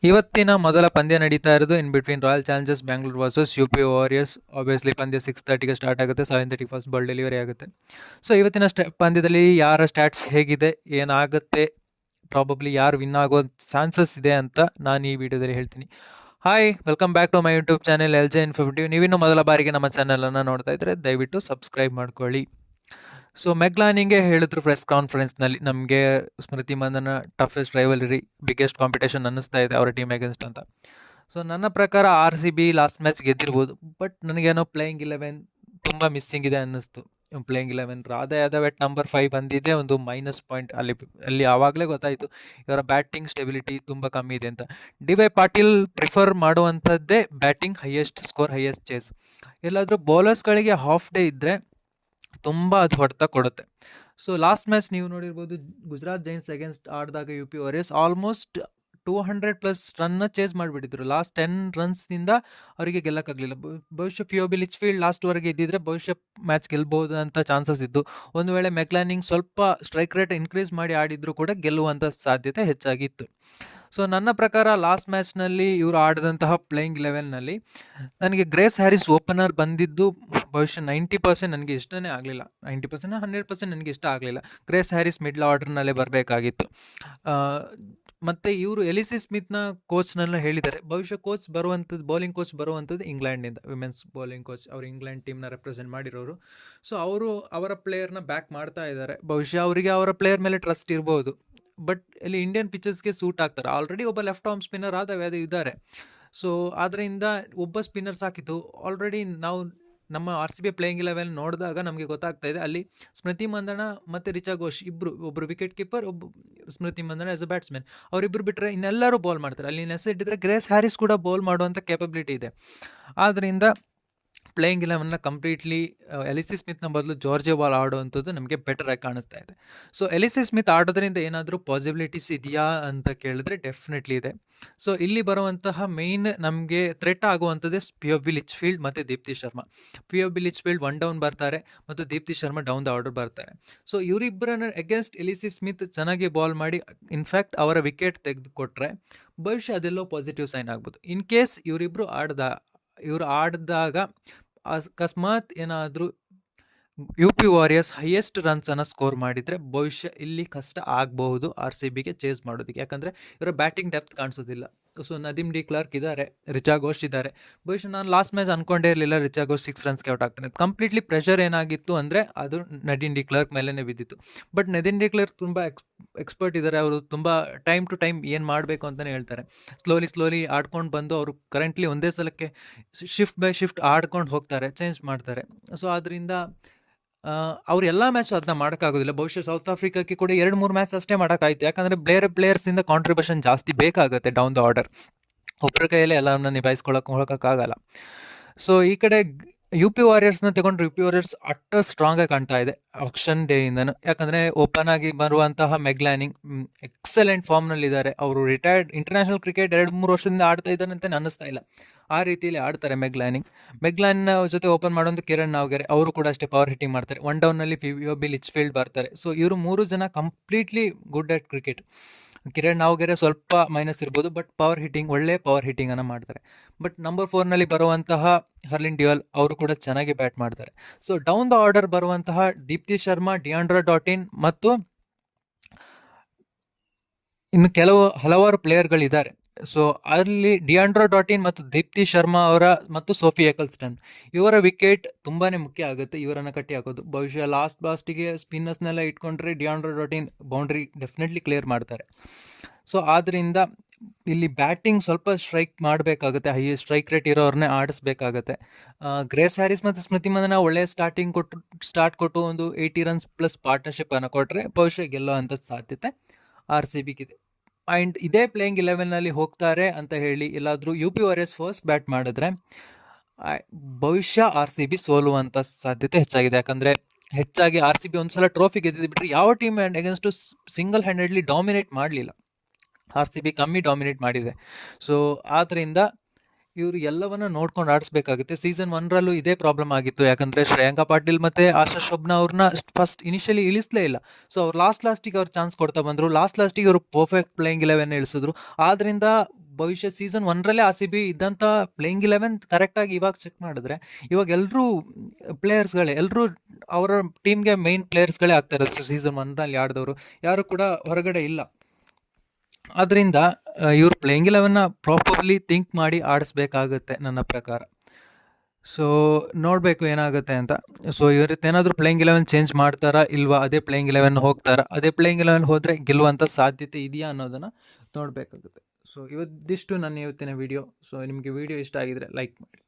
ಇವತ್ತಿನ ಮೊದಲ ಪಂದ್ಯ ನಡೀತಾ ಇರೋದು in between royal Challengers Bangalore versus UP warriors. Obviously ಪಂದ್ಯ 6:30ಗೆ ಸ್ಟಾರ್ಟ್ ಆಗುತ್ತೆ, 7:30 ಫಸ್ಟ್ ಬಾಲ್ ಡೆಲಿವರಿ ಆಗುತ್ತೆ. ಸೊ ಇವತ್ತಿನ ಪಂದ್ಯದಲ್ಲಿ ಯಾರ ಸ್ಟ್ಯಾಟ್ಸ್ ಹೇಗಿದೆ, ಏನಾಗುತ್ತೆ, ಪ್ರಾಬಬ್ಲಿ ಯಾರು ವಿನ್ ಆಗೋ ಚಾನ್ಸಸ್ ಇದೆ ಅಂತ ನಾನು ಈ ವಿಡಿಯೋದಲ್ಲಿ ಹೇಳ್ತೀನಿ. Hi, welcome back to my YouTube channel LJ informative. ನೀವಿನ್ನೂ ಮೊದಲ ಬಾರಿಗೆ ನಮ್ಮ ಚಾನಲನ್ನು ನೋಡ್ತಾ ಇದ್ದರೆ ದಯವಿಟ್ಟು ಸಬ್ಸ್ಕ್ರೈಬ್ ಮಾಡ್ಕೊಳ್ಳಿ. ಸೊ ಮೆಗ್ಲಾನಿಂಗೆ ಹೇಳಿದ್ರು ಪ್ರೆಸ್ ಕಾನ್ಫರೆನ್ಸ್ನಲ್ಲಿ, ನಮಗೆ ಸ್ಮೃತಿ ಮಂದನ ಟಫೆಸ್ಟ್ ರೈವಲರಿ, ಬಿಗ್ಗೆಸ್ಟ್ ಕಾಂಪಿಟೇಷನ್ ಅನ್ನಿಸ್ತಾ ಇದೆ ಅವರ ಟೀಮ್ ಅಗೇನ್ಸ್ಟ್ ಅಂತ. ಸೊ ನನ್ನ ಪ್ರಕಾರ RCB ಲಾಸ್ಟ್ ಮ್ಯಾಚ್ ಗೆದ್ದಿರ್ಬೋದು, ಬಟ್ ನನಗೇನೋ ಪ್ಲೇಯಿಂಗ್ 11 ತುಂಬ ಮಿಸ್ಸಿಂಗ್ ಇದೆ ಅನ್ನಿಸ್ತು. ಪ್ಲೇಯಿಂಗ್ 11 ರಾಧಾ ಯಾದವ್ ಎಟ್ ನಂಬರ್ 5 ಬಂದಿದೆ ಒಂದು ಮೈನಸ್ ಪಾಯಿಂಟ್. ಅಲ್ಲಿ ಆವಾಗಲೇ ಗೊತ್ತಾಯಿತು ಇವರ ಬ್ಯಾಟಿಂಗ್ ಸ್ಟೆಬಿಲಿಟಿ ತುಂಬ ಕಮ್ಮಿ ಇದೆ ಅಂತ. DY ಪಾಟೀಲ್ ಪ್ರಿಫರ್ ಮಾಡುವಂಥದ್ದೇ batting, highest score, highest chase. ಎಲ್ಲಾದರೂ ಬೌಲರ್ಸ್ಗಳಿಗೆ ಹಾಫ್ ಡೇ ಇದ್ದರೆ ತುಂಬ ಅದು ಹೊಡೆತ ಕೊಡುತ್ತೆ. ಸೊ ಲಾಸ್ಟ್ ಮ್ಯಾಚ್ ನೀವು ನೋಡಿರ್ಬೋದು, ಗುಜರಾತ್ ಜೈನ್ಸ್ ಅಗೇನ್ಸ್ಟ್ ಆಡಿದಾಗ UP ವಾರಿಯರ್ಸ್ ಆಲ್ಮೋಸ್ಟ್ 200+ ರನ್ನ ಚೇಸ್ ಮಾಡಿಬಿಟ್ಟಿದ್ರು. ಲಾಸ್ಟ್ 10 ರನ್ಸ್ನಿಂದ ಅವರಿಗೆ ಗೆಲ್ಲಕ್ಕಾಗಲಿಲ್ಲ. ಬಹುಶಃ POB ಲಿಚ್ಫೀಲ್ಡ್ ಲಾಸ್ಟ್ವರೆಗೆ ಇದ್ದಿದ್ರೆ ಬಹುಶಃ ಮ್ಯಾಚ್ ಗೆಲ್ಬಹುದು ಅಂತ ಚಾನ್ಸಸ್ ಇದ್ದು. ಒಂದು ವೇಳೆ ಮೆಗ್ಲಾನಿಂಗ್ ಸ್ವಲ್ಪ ಸ್ಟ್ರೈಕ್ ರೇಟ್ ಇನ್ಕ್ರೀಸ್ ಮಾಡಿ ಆಡಿದ್ರು ಕೂಡ ಗೆಲ್ಲುವಂಥ ಸಾಧ್ಯತೆ ಹೆಚ್ಚಾಗಿತ್ತು. ಸೊ ನನ್ನ ಪ್ರಕಾರ ಲಾಸ್ಟ್ ಮ್ಯಾಚ್ನಲ್ಲಿ ಇವರು ಆಡಿದಂತಹ ಪ್ಲೇಯಿಂಗ್ 11ನಲ್ಲಿ ನನಗೆ ಗ್ರೇಸ್ ಹ್ಯಾರಿಸ್ ಓಪನರ್ ಬಂದಿದ್ದು ಬಹುಶಃ 90% ನನಗೆ ಇಷ್ಟನೇ ಆಗಲಿಲ್ಲ. 90% 100% ನನಗೆ ಇಷ್ಟ ಆಗಲಿಲ್ಲ. ಗ್ರೇಸ್ ಹ್ಯಾರಿಸ್ ಮಿಡ್ಲ್ ಆರ್ಡರ್ನಲ್ಲೇ ಬರಬೇಕಾಗಿತ್ತು. ಮತ್ತು ಇವರು ಎಲಿಸಿ ಸ್ಮಿತ್ನ ಕೋಚ್ನೆಲ್ಲ ಹೇಳಿದ್ದಾರೆ, ಬಹುಶಃ ಬೌಲಿಂಗ್ ಕೋಚ್ ಬರುವಂಥದ್ದು ಇಂಗ್ಲೆಂಡ್ನಿಂದ, ವಿಮೆನ್ಸ್ ಬೌಲಿಂಗ್ ಕೋಚ್. ಅವರು ಇಂಗ್ಲೆಂಡ್ ಟೀಮ್ನ ರೆಪ್ರೆಸೆಂಟ್ ಮಾಡಿರೋರು. ಸೊ ಅವರು ಅವರ ಪ್ಲೇಯರ್ನ ಬ್ಯಾಕ್ ಮಾಡ್ತಾ ಇದ್ದಾರೆ. ಬಹುಶಃ ಅವರಿಗೆ ಅವರ ಪ್ಲೇಯರ್ ಮೇಲೆ ಟ್ರಸ್ಟ್ ಇರ್ಬೋದು, ಬಟ್ ಇಲ್ಲಿ ಇಂಡಿಯನ್ ಪಿಚರ್ಸ್ಗೆ ಸೂಟ್ ಆಗ್ತಾರೆ. ಆಲ್ರೆಡಿ ಒಬ್ಬ left arm spinner Radha Yadav ಇದ್ದಾರೆ. ಸೊ ಆದ್ದರಿಂದ ಒಬ್ಬ ಸ್ಪಿನ್ನರ್ ಸಾಕಿತ್ತು. ಆಲ್ರೆಡಿ ನಾವು ನಮ್ಮ RCB ಪ್ಲೇಯಿಂಗ್ 11 ನೋಡಿದಾಗ ನಮಗೆ ಗೊತ್ತಾಗ್ತಾ ಇದೆ, ಅಲ್ಲಿ ಸ್ಮೃತಿ ಮಂದಣ ಮತ್ತು ರಿಚಾ ಘೋಷ್ ಇಬ್ಬರು, ಒಬ್ಬರು wicket keeper, Smriti Mandhana as a batsman, ಅವರಿಬ್ಬರು ಬಿಟ್ಟರೆ ಇನ್ನೆಲ್ಲರೂ ಬೌಲ್ ಮಾಡ್ತಾರೆ. ಅಲ್ಲಿ ನೆಸೆಟ್ಟಿದ್ರೆ ಗ್ರೇಸ್ ಹ್ಯಾರಿಸ್ ಕೂಡ ಬೌಲ್ ಮಾಡುವಂಥ ಕೇಪಬಿಲಿಟಿ ಇದೆ. ಆದ್ದರಿಂದ ಪ್ಲೇಯಿಂಗ್ 11ನ ಕಂಪ್ಲೀಟ್ಲಿ ಎಲಿಸಿ ಸ್ಮಿತ್ನ ಬದಲು ಜಾರ್ಜ್ ಬಾಲ್ ಆಡುವಂಥದ್ದು ನಮಗೆ ಬೆಟರ್ ಆಗಿ ಕಾಣಿಸ್ತಾ ಇದೆ. ಸೊ ಎಲಿಸಿ ಸ್ಮಿತ್ ಆಡೋದ್ರಿಂದ ಏನಾದರೂ ಪಾಸಿಬಿಲಿಟೀಸ್ ಇದೆಯಾ ಅಂತ ಕೇಳಿದ್ರೆ ಡೆಫಿನೆಟ್ಲಿ ಇದೆ. ಸೊ ಇಲ್ಲಿ ಬರುವಂತಹ ಮೇಯ್ನ್ ನಮಗೆ ಥ್ರೆಟ್ ಆಗುವಂಥದ್ದೇ POB ಲಿಚ್ಫೀಲ್ಡ್ ಮತ್ತು ದೀಪ್ತಿ ಶರ್ಮಾ. POB ಲಿಚ್ಫೀಲ್ಡ್ 1 ಡೌನ್ ಬರ್ತಾರೆ ಮತ್ತು Deepti Sharma down the order ಬರ್ತಾರೆ. ಸೊ ಇವರಿಬ್ಬರನ್ನ ಅಗೇನ್ಸ್ಟ್ ಎಲಿಸಿ ಸ್ಮಿತ್ ಚೆನ್ನಾಗಿ ಬಾಲ್ ಮಾಡಿ ಇನ್ಫ್ಯಾಕ್ಟ್ ಅವರ ವಿಕೆಟ್ ತೆಗೆದುಕೊಟ್ರೆ ಬಹುಶಃ ಅದೆಲ್ಲೋ ಪಾಸಿಟಿವ್ ಸೈನ್ ಆಗ್ಬೋದು. ಇನ್ ಕೇಸ್ ಇವರು ಆಡಿದಾಗ ಅಕಸ್ಮಾತ್ ಏನಾದರೂ UP ವಾರಿಯರ್ಸ್ ಹೈಯೆಸ್ಟ್ ರನ್ಸನ್ನು ಸ್ಕೋರ್ ಮಾಡಿದರೆ ಬಹುಶಃ ಇಲ್ಲಿ ಕಷ್ಟ ಆಗಬಹುದು RCBಗೆ ಚೇಸ್ ಮಾಡೋದಕ್ಕೆ. ಯಾಕಂದರೆ ಇವರ ಬ್ಯಾಟಿಂಗ್ ಡೆಪ್ತ್ ಕಾಣಿಸೋದಿಲ್ಲ. ಸೊ ನದೀಮ್ ಡಿ ಕ್ಲಾರ್ಕ್ ಇದ್ದಾರೆ, ರಿಚಾ ಘೋಷ್ ಇದ್ದಾರೆ. ಬಹುಶಃ ನಾನು ಲಾಸ್ಟ್ ಮ್ಯಾಚ್ ಅನ್ಕೊಂಡೇ ಇರಲಿಲ್ಲ ರಿಚಾ ಘೋಷ್ 6 ರನ್ಸ್ಗೆ ಔಟ್ ಆಗ್ತಾನೆ. ಕಂಪ್ಲೀಟ್ಲಿ ಪ್ರೆಷರ್ ಏನಾಗಿತ್ತು ಅಂದರೆ ಅದು ನದೀಮ್ ಡಿ ಕ್ಲಾರ್ಕ್ ಮೇಲೇ ಬಿದ್ದಿತ್ತು. ಬಟ್ ನದೀಮ್ ಡಿ ಕ್ಲಾರ್ಕ್ ತುಂಬ ಎಕ್ಸ್ಪರ್ಟ್ ಇದ್ದಾರೆ. ಅವರು ತುಂಬ ಟೈಮ್ ಟು ಟೈಮ್ ಏನು ಮಾಡಬೇಕು ಅಂತಲೇ ಹೇಳ್ತಾರೆ. ಸ್ಲೋಲಿ ಆಡ್ಕೊಂಡು ಬಂದು ಅವರು ಕರೆಂಟ್ಲಿ ಒಂದೇ ಸಲಕ್ಕೆ ಶಿಫ್ಟ್ ಬೈ ಶಿಫ್ಟ್ ಆಡ್ಕೊಂಡು ಹೋಗ್ತಾರೆ, ಚೇಂಜ್ ಮಾಡ್ತಾರೆ. ಸೊ ಆದ್ದರಿಂದ ಅವ್ರು ಎಲ್ಲ ಮ್ಯಾಚ್ ಅದನ್ನ ಮಾಡೋಕ್ಕಾಗೋದಿಲ್ಲ. ಬಹುಶಃ ಸೌತ್ ಆಫ್ರಿಕಾಕ್ಕೆ ಕೂಡ 2-3 ಮ್ಯಾಚ್ ಅಷ್ಟೇ ಮಾಡೋಕ್ಕಾಯ್ತು. ಯಾಕಂದರೆ ಪ್ಲೇಯರ್ಸಿಂದ ಕಾಂಟ್ರಿಬ್ಯೂಷನ್ ಜಾಸ್ತಿ ಬೇಕಾಗುತ್ತೆ ಡೌನ್ ದ ಆರ್ಡರ್. ಒಬ್ಬರ ಕೈಯಲ್ಲೇ ಎಲ್ಲವನ್ನ ಹೋಗೋಕ್ಕಾಗಲ್ಲ. ಸೊ ಈ ಕಡೆ UP ವಾರಿಯರ್ಸ್ನ ತಗೊಂಡ್ರೆ UP ವಾರಿಯರ್ಸ್ ಅಷ್ಟು ಸ್ಟ್ರಾಂಗ್ ಆಗಿ ಕಾಣ್ತಾ ಇದೆ ಆಕ್ಷನ್ ಡೇಯಿಂದನು. ಯಾಕಂದರೆ ಓಪನ್ ಆಗಿ ಬರುವಂತಹ ಮೆಗ್ಲಾನಿಂಗ್ ಎಕ್ಸಲೆಂಟ್ ಫಾರ್ಮ್ನಲ್ಲಿದ್ದಾರೆ. ಅವರು ರಿಟೈರ್ಡ್ ಇಂಟರ್ನ್ಯಾಷನಲ್ ಕ್ರಿಕೆಟ್ 2-3 ವರ್ಷದಿಂದ ಆಡ್ತಾ ಇದ್ದಾರೆ ಅಂತ ಅನ್ನಿಸ್ತಾ ಇಲ್ಲ. ಆ ರೀತಿಯಲ್ಲಿ ಆಡ್ತಾರೆ ಮೆಗ್ಲಾನ್ನ ಜೊತೆ ಓಪನ್ ಮಾಡೋದು ಕಿರಣ್ ನಾವ್ಗೆರೆ, ಅವರು ಕೂಡ ಅಷ್ಟೇ ಪವರ್ ಹಿಟ್ಟಿಂಗ್ ಮಾಡ್ತಾರೆ. 1 ಡೌನ್ನಲ್ಲಿ POB ಲಿಚ್ಫೀಲ್ಡ್ ಬರ್ತಾರೆ. ಸೊ ಇವರು 3 ಜನ completely good at cricket. Kiran Navgire ಸ್ವಲ್ಪ ಮೈನಸ್ ಇರ್ಬೋದು, ಬಟ್ ಒಳ್ಳೆ ಪವರ್ ಹಿಟ್ಟಿಂಗನ್ನು ಮಾಡ್ತಾರೆ. ಬಟ್ ನಂಬರ್ 4ನಲ್ಲಿ ಬರುವಂತಹ ಹರ್ಲಿನ್ ಡ್ಯುಯಲ್ ಅವರು ಕೂಡ ಚೆನ್ನಾಗಿ ಬ್ಯಾಟ್ ಮಾಡ್ತಾರೆ. ಸೊ ಡೌನ್ ದ ಆರ್ಡರ್ ಬರುವಂತಹ ದೀಪ್ತಿ ಶರ್ಮಾ, ಡಿಯಾಂಡ್ರಾ ಡಾಟಿನ್ ಮತ್ತು ಇನ್ನು ಹಲವಾರು ಪ್ಲೇಯರ್ಗಳಿದ್ದಾರೆ. ಸೊ ಅಲ್ಲಿ ಡಿಯಾಂಡ್ರಾ ಡಾಟಿನ್ ಮತ್ತು ದೀಪ್ತಿ ಶರ್ಮಾ ಮತ್ತು ಸೋಫಿ ಎಕಲ್ಸ್ಟನ್ ಇವರ ವಿಕೆಟ್ ತುಂಬಾ ಮುಖ್ಯ ಆಗುತ್ತೆ. ಇವರನ್ನು ಕಟ್ಟಿ ಹಾಕೋದು ಬಹುಶಃ ಲಾಸ್ಟಿಗೆ ಸ್ಪಿನ್ನರ್ಸ್ನೆಲ್ಲ ಇಟ್ಕೊಂಡ್ರೆ Deandra Dottin boundary definitely clear ಮಾಡ್ತಾರೆ. ಸೊ ಆದ್ದರಿಂದ ಇಲ್ಲಿ ಬ್ಯಾಟಿಂಗ್ ಸ್ವಲ್ಪ ಸ್ಟ್ರೈಕ್ ಮಾಡಬೇಕಾಗುತ್ತೆ, ಹೈಯೆಸ್ಟ್ ಸ್ಟ್ರೈಕ್ ರೇಟ್ ಇರೋರನ್ನೇ ಆಡಿಸ್ಬೇಕಾಗತ್ತೆ. ಗ್ರೇಸ್ ಹ್ಯಾರಿಸ್ ಮತ್ತು ಸ್ಮೃತಿ ಮಂದನ ಒಳ್ಳೆ ಸ್ಟಾರ್ಟ್ ಕೊಟ್ಟು ಒಂದು 80 ರನ್ಸ್ ಪ್ಲಸ್ ಪಾರ್ಟ್ನರ್ಶಿಪ್ಪನ್ನು ಕೊಟ್ಟರೆ ಬಹುಶಃ ಗೆಲ್ಲೋ ಅಂಥ ಸಾಧ್ಯತೆ RCBಗಿದೆ. ಆ್ಯಂಡ್ ಇದೇ ಪ್ಲೇಯಿಂಗ್ 11ನಲ್ಲಿ ಹೋಗ್ತಾರೆ ಅಂತ ಹೇಳಿ ಎಲ್ಲಾದರೂ UP ವಾರಿಯರ್ಸ್ ಫಸ್ಟ್ ಬ್ಯಾಟ್ ಮಾಡಿದ್ರೆ ಬಹುಶಃ RCB ಸೋಲುವಂಥ ಸಾಧ್ಯತೆ ಹೆಚ್ಚಾಗಿದೆ. ಯಾಕಂದರೆ ಹೆಚ್ಚಾಗಿ RCB ಒಂದ್ಸಲ ಟ್ರೋಫಿ ಗೆದ್ದಿದ್ದು ಬಿಟ್ಟರೆ ಯಾವ team against single handedly dominate ಮಾಡಲಿಲ್ಲ. RCB ಕಮ್ಮಿ ಡಾಮಿನೇಟ್ ಮಾಡಿದೆ. ಸೊ ಆದ್ದರಿಂದ ಇವರು ಎಲ್ಲವನ್ನ ನೋಡ್ಕೊಂಡು ಆಡಿಸ್ಬೇಕಾಗುತ್ತೆ. ಸೀಸನ್ 1ರಲ್ಲೂ ಇದೇ ಪ್ರಾಬ್ಲಮ್ ಆಗಿತ್ತು. ಯಾಕಂದರೆ ಶ್ರೇಯಾಂಕಾ ಪಾಟೀಲ್ ಮತ್ತು ಆಶಾ ಶೋಭ್ನಾ ಅವ್ರನ್ನ ಫಸ್ಟ್ ಇನಿಷಿಯಲಿ ಇಳಿಸಲೇ ಇಲ್ಲ. ಸೊ ಅವ್ರು ಲಾಸ್ಟಿಗೆ ಅವ್ರು ಚಾನ್ಸ್ ಕೊಡ್ತಾ ಬಂದರು. ಲಾಸ್ಟಿಗೆ ಅವರು ಪರ್ಫೆಕ್ಟ್ ಪ್ಲೇಯಿಂಗ್ 11 ಇಳಿಸಿದ್ರು. ಆದ್ದರಿಂದ ಭವಿಷ್ಯ ಸೀಸನ್ 1ರಲ್ಲೇ RCB ಇದ್ದಂಥ ಪ್ಲೇಯಿಂಗ್ 11 ಕರೆಕ್ಟಾಗಿ ಇವಾಗ ಚೆಕ್ ಮಾಡಿದ್ರೆ ಇವಾಗ ಎಲ್ಲರೂ ಪ್ಲೇಯರ್ಸ್ಗಳೇ, ಎಲ್ಲರೂ ಅವರ ಟೀಮ್ಗೆ ಮೈನ್ ಪ್ಲೇಯರ್ಸ್ಗಳೇ ಆಗ್ತಾ ಇರೋದು. ಸೀಸನ್ 1ರಲ್ಲಿ ಆಡಿದವರು ಯಾರು ಕೂಡ ಹೊರಗಡೆ ಇಲ್ಲ. ಆದ್ದರಿಂದ ಇವರು ಪ್ಲೇಯಿಂಗ್ 11ನ ಪ್ರಾಪರ್ಲಿ ಥಿಂಕ್ ಮಾಡಿ ಆಡಿಸ್ಬೇಕಾಗುತ್ತೆ ನನ್ನ ಪ್ರಕಾರ. ಸೊ ನೋಡಬೇಕು ಏನಾಗುತ್ತೆ ಅಂತ. ಸೊ ಇವತ್ತೇನಾದರೂ ಪ್ಲೇಯಿಂಗ್ 11 ಚೇಂಜ್ ಮಾಡ್ತಾರಾ ಇಲ್ವಾ, ಅದೇ ಪ್ಲೇಯಿಂಗ್ 11 ಹೋಗ್ತಾರಾ, ಅದೇ ಪ್ಲೇಯಿಂಗ್ 11 ಹೋದರೆ ಗೆಲ್ಲುವಂಥ ಸಾಧ್ಯತೆ ಇದೆಯಾ ಅನ್ನೋದನ್ನು ನೋಡಬೇಕಾಗುತ್ತೆ. ಸೊ ಇವತ್ತಿಷ್ಟು ನನ್ನ ಇವತ್ತಿನ ವಿಡಿಯೋ. ಸೊ ನಿಮಗೆ ವಿಡಿಯೋ ಇಷ್ಟ ಆಗಿದ್ರೆ ಲೈಕ್ ಮಾಡಿ.